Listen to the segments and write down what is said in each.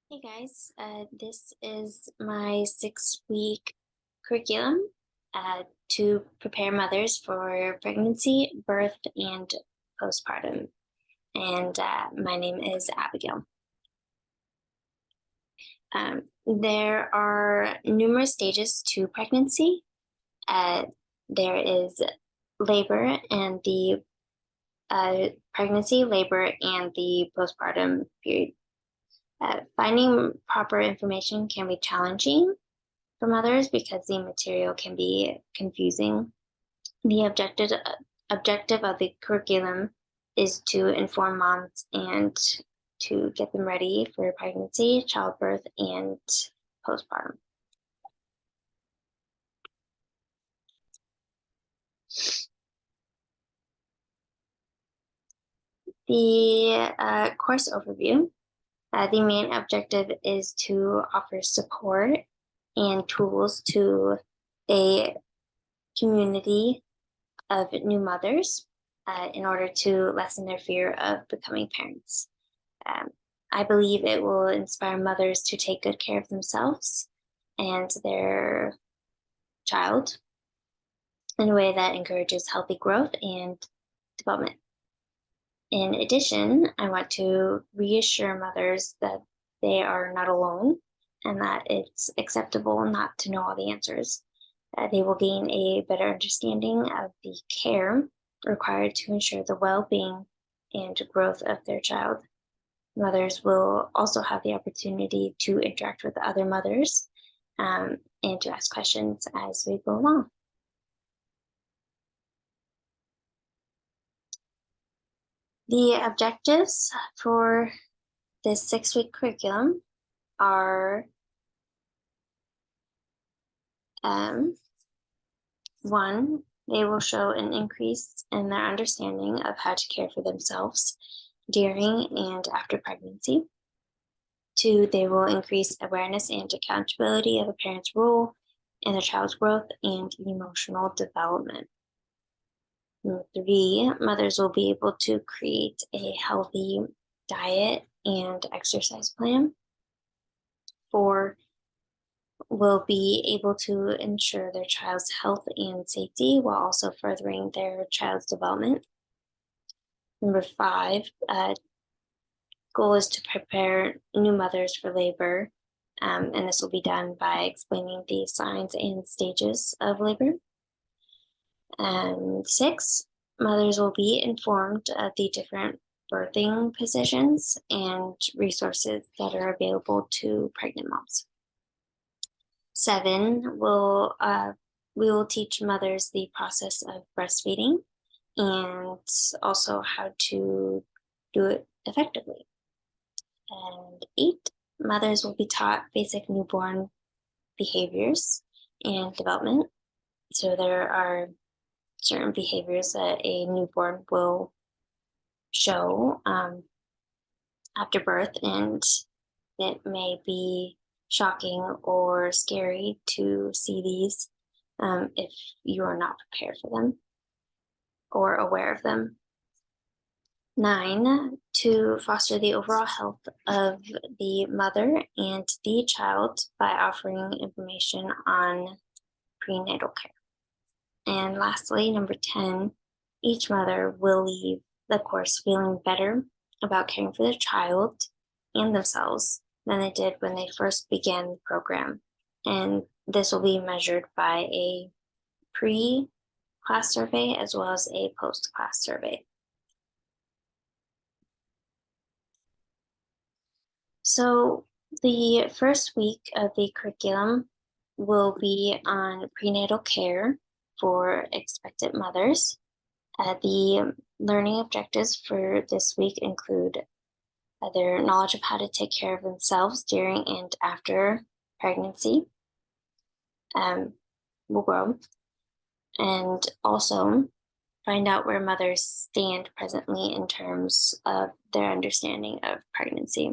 Hey guys, this is my 6-week curriculum to prepare mothers for pregnancy, birth, and postpartum. And my name is Abigail. There are numerous stages to pregnancy. Uh, there is labor and the pregnancy, labor, and the postpartum period. Finding proper information can be challenging for mothers because the material can be confusing. The objective of the curriculum is to inform moms and to get them ready for pregnancy, childbirth, and postpartum. The course overview. The main objective is to offer support and tools to a community of new mothers in order to lessen their fear of becoming parents. Um, I believe it will inspire mothers to take good care of themselves and their child in a way that encourages healthy growth and development. In addition, I want to reassure mothers that they are not alone and that it's acceptable not to know all the answers. They will gain a better understanding of the care required to ensure the well being and growth of their child. Mothers will also have the opportunity to interact with other mothers and to ask questions as we go along. The objectives for this 6-week curriculum are one, they will show an increase in their understanding of how to care for themselves during and after pregnancy. 2, they will increase awareness and accountability of a parent's role in their child's growth and emotional development. 3, mothers will be able to create a healthy diet and exercise plan. 4, will be able to ensure their child's health and safety while also furthering their child's development. 5, goal is to prepare new mothers for labor, and this will be done by explaining the signs and stages of labor. And 6, mothers will be informed of the different birthing positions and resources that are available to pregnant moms. 7, we will teach mothers the process of breastfeeding and also how to do it effectively. And 8, mothers will be taught basic newborn behaviors and development. So there are certain behaviors that a newborn will show after birth, and it may be shocking or scary to see these if you are not prepared for them or aware of them. 9, to foster the overall health of the mother and the child by offering information on prenatal care. And lastly, number 10, each mother will leave the course feeling better about caring for their child and themselves than they did when they first began the program. And this will be measured by a pre-class survey as well as a post-class survey. So the first week of the curriculum will be on prenatal care for expectant mothers. The learning objectives for this week include their knowledge of how to take care of themselves during and after pregnancy will grow, and also find out where mothers stand presently in terms of their understanding of pregnancy.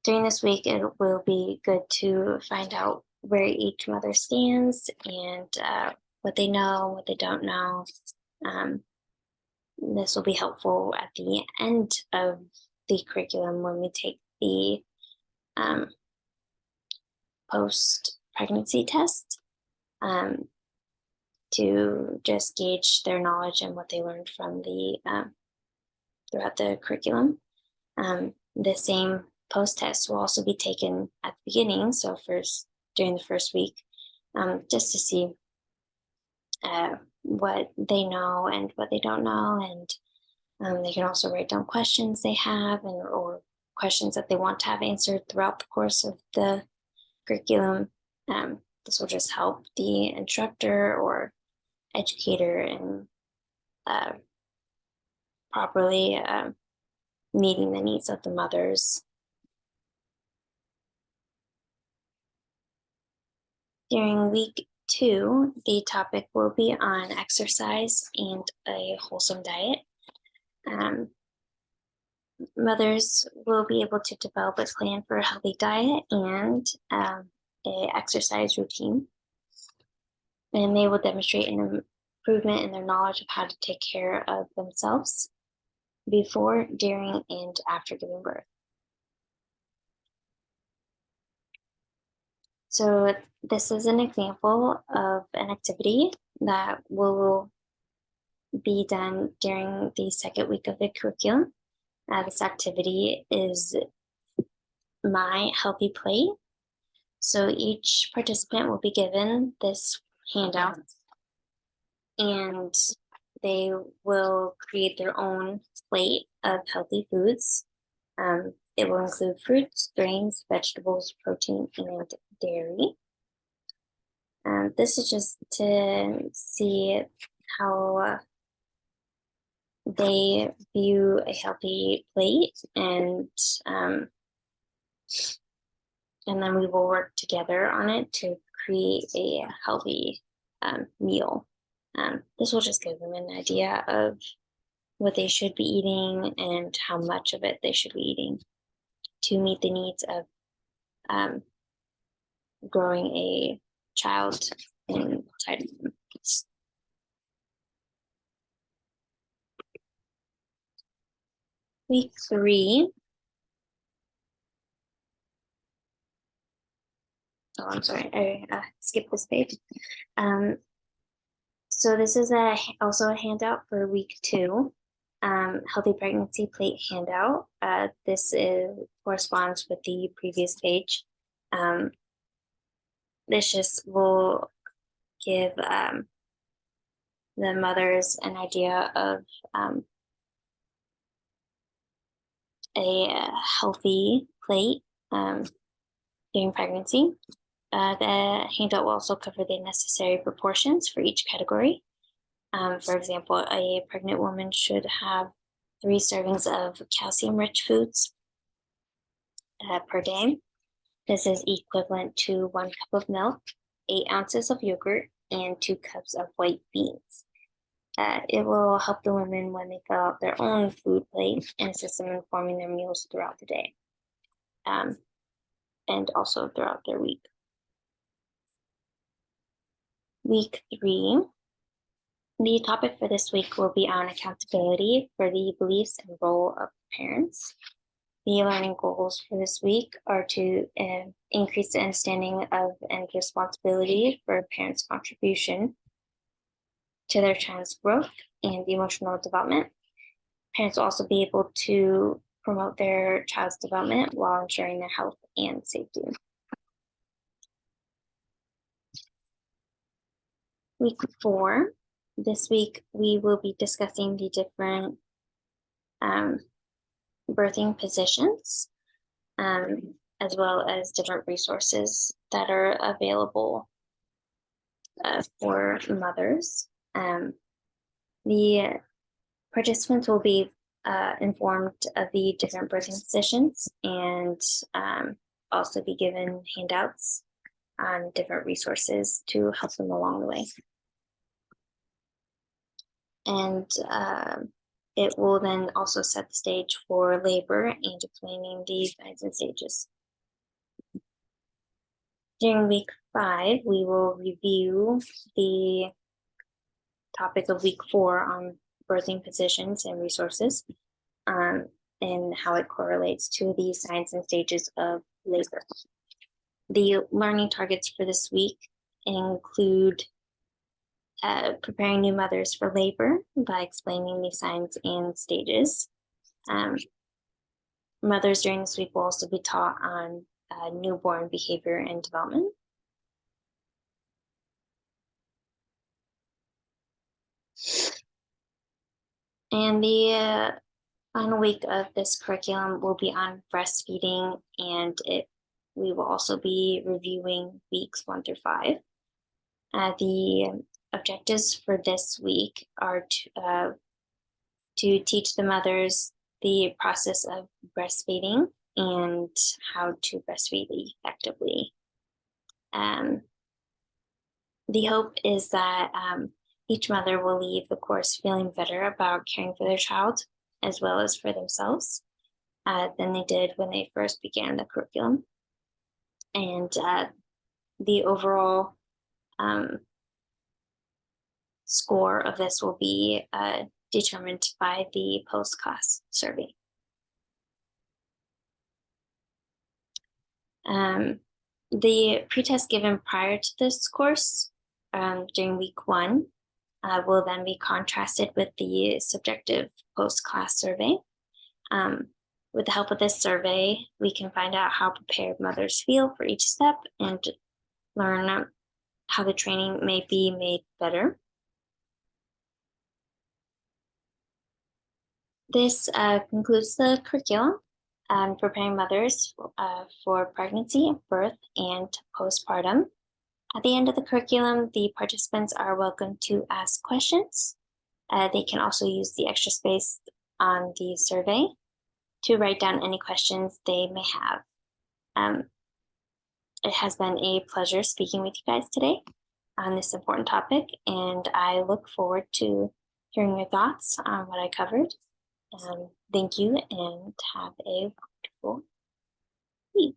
During this week, it will be good to find out where each mother stands and what they know, what they don't know. This will be helpful at the end of the curriculum when we take the post-pregnancy test to just gauge their knowledge and what they learned from the throughout the curriculum. The same post-test will also be taken at the beginning, so during the first week, just to see what they know and what they don't know, and they can also write down questions they have or questions that they want to have answered throughout the course of the curriculum. This will just help the instructor or educator in properly meeting the needs of the mothers. During week 2, the topic will be on exercise and a wholesome diet. Mothers will be able to develop a plan for a healthy diet and a exercise routine. And they will demonstrate an improvement in their knowledge of how to take care of themselves before, during, and after giving birth. So this is an example of an activity that will be done during the second week of the curriculum. This activity is My Healthy Plate. So each participant will be given this handout, and they will create their own plate of healthy foods. It will include fruits, grains, vegetables, protein, and dairy. This is just to see how they view a healthy plate, and then we will work together on it to create a healthy meal. This will just give them an idea of what they should be eating and how much of it they should be eating to meet the needs of growing a child inside of them. Week 3. Oh, I'm sorry, I skipped this page. So this is also a handout for week 2, Healthy Pregnancy Plate handout. This corresponds with the previous page. This just will give the mothers an idea of a healthy plate during pregnancy. The handout will also cover the necessary proportions for each category. For example, a pregnant woman should have 3 servings of calcium-rich foods per day. This is equivalent to 1 cup of milk, 8 ounces of yogurt, and 2 cups of white beans. It will help the women when they fill out their own food plate and assist them in forming their meals throughout the day, and also throughout their week. Week 3, the topic for this week will be on accountability for the beliefs and role of parents. The learning goals for this week are to increase the understanding of and responsibility for parents' contribution to their child's growth and emotional development. Parents will also be able to promote their child's development while ensuring their health and safety. Week 4. This week, we will be discussing the different birthing positions, as well as different resources that are available for mothers. The participants will be informed of the different birthing positions and also be given handouts on different resources to help them along the way. And it will then also set the stage for labor and explaining the signs and stages. During week 5, we will review the topic of week 4 on birthing positions and resources. and how it correlates to the signs and stages of labor. The learning targets for this week include preparing new mothers for labor by explaining the signs and stages. Mothers during this week will also be taught on newborn behavior and development. And the final week of this curriculum will be on breastfeeding, and we will also be reviewing weeks 1 through 5. The objectives for this week are to teach the mothers the process of breastfeeding and how to breastfeed effectively. The hope is that each mother will leave the course feeling better about caring for their child as well as for themselves than they did when they first began the curriculum. And the overall score of this will be determined by the post-class survey. The pretest given prior to this course during week 1 will then be contrasted with the subjective post-class survey. With the help of this survey, we can find out how prepared mothers feel for each step and learn how the training may be made better. This concludes the curriculum on preparing mothers for pregnancy, birth, and postpartum. At the end of the curriculum, the participants are welcome to ask questions. They can also use the extra space on the survey to write down any questions they may have. It has been a pleasure speaking with you guys today on this important topic, and I look forward to hearing your thoughts on what I covered. Thank you, and have a wonderful week.